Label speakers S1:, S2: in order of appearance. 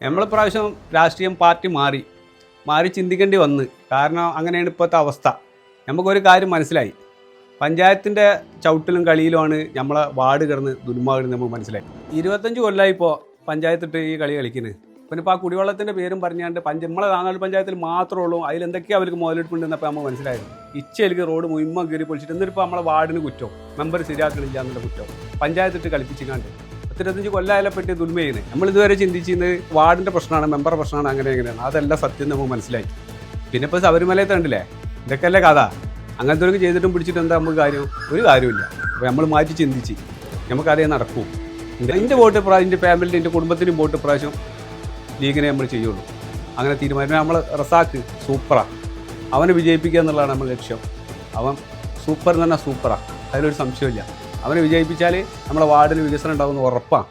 S1: നമ്മൾ പ്രാവശ്യം രാഷ്ട്രീയം പാർട്ടി മാറി ചിന്തിക്കേണ്ടി വന്ന്. കാരണം അങ്ങനെയാണ് ഇപ്പോഴത്തെ അവസ്ഥ. നമുക്കൊരു കാര്യം മനസ്സിലായി, പഞ്ചായത്തിൻ്റെ ചവിട്ടിലും കളിയിലുമാണ് നമ്മളെ വാർഡ് കിടന്ന് ദുർമാകിടുന്നത് നമുക്ക് മനസ്സിലായി. 25 കൊല്ലമായി ഇപ്പോൾ പഞ്ചായത്തിട്ട് ഈ കളി കളിക്കുന്നത്. പിന്നെ ഇപ്പോൾ ആ കുടിവെള്ളത്തിൻ്റെ പേരും പറഞ്ഞാണ്ട് നമ്മളെ നാനാട് പഞ്ചായത്തിൽ മാത്രമേ ഉള്ളൂ. അതിലെന്തൊക്കെയാണ് അവർക്ക് മുതലെടുപ്പുണ്ടെന്നപ്പോൾ നമ്മൾ മനസ്സിലായത്. ഇച്ചയിലേക്ക് റോഡ് മുഴുവൻ കയറി പൊളിച്ചിട്ട് എന്നിട്ടിപ്പോൾ നമ്മളെ വാർഡിന് കുറ്റം, മെമ്പർ ശരിയാക്കണില്ല എന്നുള്ള കുറ്റം, പഞ്ചായത്തിട്ട് കളിപ്പിച്ചിക്കാണ്ട് 25 കൊല്ലമായാലപ്പെട്ട് ദുൽമ ചെയ്യുന്നത്. നമ്മളിതുവരെ ചിന്തിച്ചിരുന്നത് വാർഡിൻ്റെ പ്രശ്നമാണ്, മെമ്പറുടെ പ്രശ്നമാണ്, എങ്ങനെയാണ്. അതെല്ലാം സത്യം നമുക്ക് മനസ്സിലായി. പിന്നെ ഇപ്പോൾ ശബരിമലയത്തെ കണ്ടില്ലേ, ഇതൊക്കെ അല്ലേ കഥ. അങ്ങനത്തെ ഒരു ചെയ്തിട്ടും പിടിച്ചിട്ട് എന്താ നമുക്ക് കാര്യം? ഒരു കാര്യമില്ല. അപ്പോൾ നമ്മൾ മാറ്റി ചിന്തിച്ച് നമുക്കറിയാൻ നടക്കും. എൻ്റെ വോട്ട് എൻ്റെ ഫാമിലിൻ്റെ എൻ്റെ കുടുംബത്തിനും വോട്ട് പ്രാവശ്യം ലീഗിനെ നമ്മൾ ചെയ്യുള്ളൂ. അങ്ങനെ തീരുമാനം. നമ്മൾ റസാക്ക് സൂപ്പറാണ്, അവനെ വിജയിപ്പിക്കുക എന്നുള്ളതാണ് നമ്മുടെ ലക്ഷ്യം. അവൻ സൂപ്പർ എന്ന് പറഞ്ഞാൽ സൂപ്പറാണ്, അതിലൊരു സംശയമില്ല. അവനെ വിജയിപ്പിച്ചാൽ നമ്മളെ വാർഡിന് വികസനം ഉണ്ടാകുമെന്ന് ഉറപ്പാണ്.